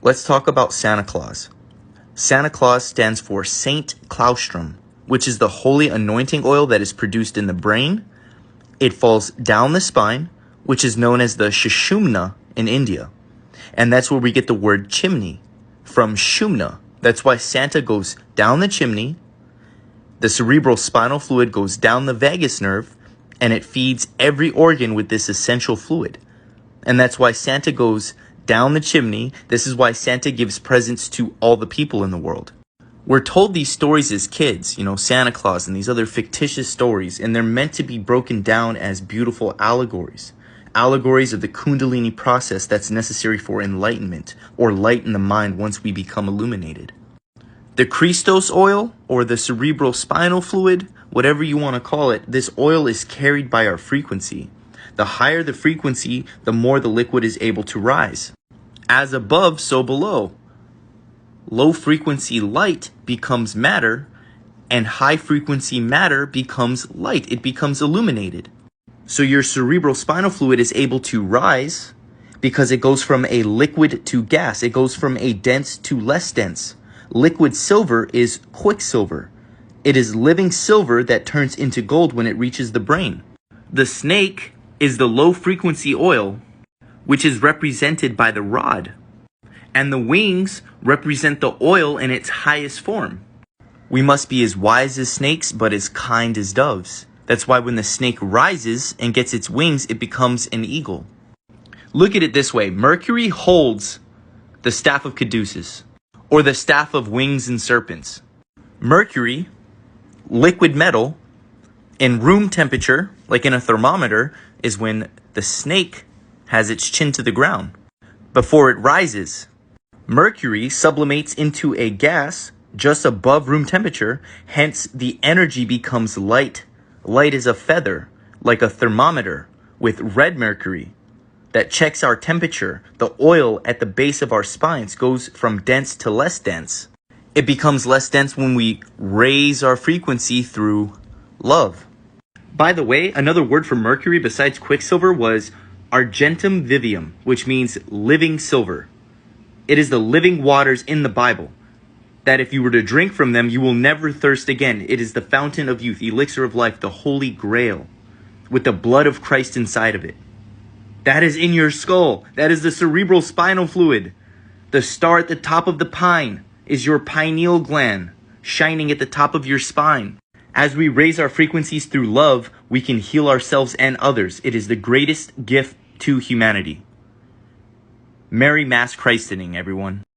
Let's talk about Santa Claus. Santa Claus stands for Saint Claustrum, which is the holy anointing oil that is produced in the brain. It falls down the spine, which is known as the Sushumna in India. And that's where we get the word chimney, from Shumna. That's why Santa goes down the chimney, the cerebral spinal fluid goes down the vagus nerve, and it feeds every organ with this essential fluid. And that's why Santa goes down the chimney. This is why Santa gives presents to all the people in the world. We're told these stories as kids, Santa Claus and these other fictitious stories, and they're meant to be broken down as beautiful allegories. Allegories of the Kundalini process that's necessary for enlightenment or light in the mind once we become illuminated. The Christos oil, or the cerebral spinal fluid, whatever you want to call it, this oil is carried by our frequency. The higher the frequency, the more the liquid is able to rise. As above, so below. Low frequency light becomes matter, and high frequency matter becomes light. It becomes illuminated. So your cerebral spinal fluid is able to rise because it goes from a liquid to gas. It goes from a dense to less dense. Liquid silver is quicksilver. It is living silver that turns into gold when it reaches the brain. The snake is the low frequency oil, which is represented by the rod. And the wings represent the oil in its highest form. We must be as wise as snakes, but as kind as doves. That's why when the snake rises and gets its wings, it becomes an eagle. Look at it this way. Mercury holds the staff of Caduceus, or the staff of wings and serpents. Mercury, liquid metal, in room temperature, like in a thermometer, is when the snake has its chin to the ground before it rises. Mercury sublimates into a gas just above room temperature, hence the energy becomes light. Light is a feather, like a thermometer, with red mercury that checks our temperature. The oil at the base of our spines goes from dense to less dense. It becomes less dense when we raise our frequency through love. By the way, another word for mercury besides quicksilver was argentum vivium, which means living silver. It is the living waters in the Bible, that if you were to drink from them, you will never thirst again. It is the fountain of youth, elixir of life, the holy grail, with the blood of Christ inside of it. That is in your skull. That is the cerebral spinal fluid. The star at the top of the pine is your pineal gland, shining at the top of your spine. As we raise our frequencies through love, we can heal ourselves and others. It is the greatest gift to humanity. Merry Mass Christening, everyone.